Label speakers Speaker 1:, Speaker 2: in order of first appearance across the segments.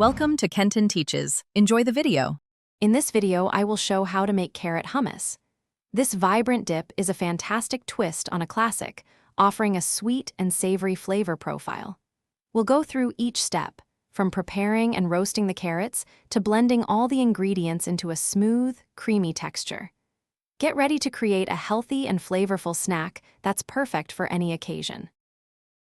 Speaker 1: Welcome to Kenton Teaches. Enjoy the video.
Speaker 2: In this video, I will show how to make carrot hummus. This vibrant dip is a fantastic twist on a classic, offering a sweet and savory flavor profile. We'll go through each step, from preparing and roasting the carrots to blending all the ingredients into a smooth, creamy texture. Get ready to create a healthy and flavorful snack that's perfect for any occasion.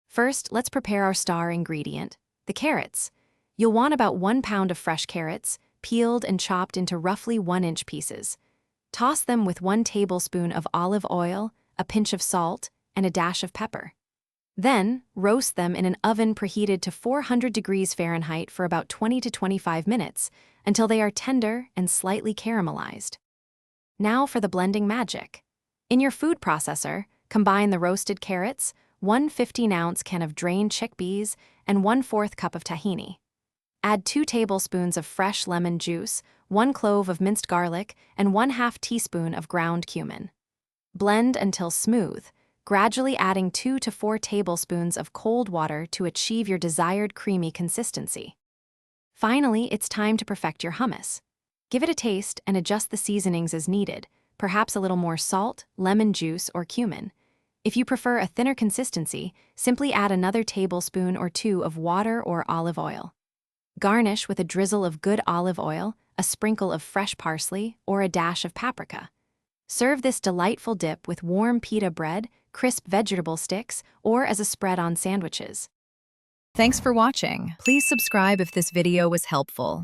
Speaker 2: First, let's prepare our star ingredient, the carrots. You'll want about 1 pound of fresh carrots, peeled and chopped into roughly 1-inch pieces. Toss them with 1 tablespoon of olive oil, a pinch of salt, and a dash of pepper. Then, roast them in an oven preheated to 400 degrees Fahrenheit for about 20 to 25 minutes until they are tender and slightly caramelized. Now for the blending magic. In your food processor, combine the roasted carrots, 1 15-ounce can of drained chickpeas, and 1/4 cup of tahini. Add 2 tablespoons of fresh lemon juice, 1 clove of minced garlic, and 1/2 teaspoon of ground cumin. Blend until smooth, gradually adding 2 to 4 tablespoons of cold water to achieve your desired creamy consistency. Finally, it's time to perfect your hummus. Give it a taste and adjust the seasonings as needed, perhaps a little more salt, lemon juice, or cumin. If you prefer a thinner consistency, simply add another tablespoon or 2 of water or olive oil. Garnish with a drizzle of good olive oil, a sprinkle of fresh parsley, or a dash of paprika. Serve this delightful dip with warm pita bread, crisp vegetable sticks, or as a spread on sandwiches.
Speaker 1: Thanks for watching. Please subscribe if this video was helpful.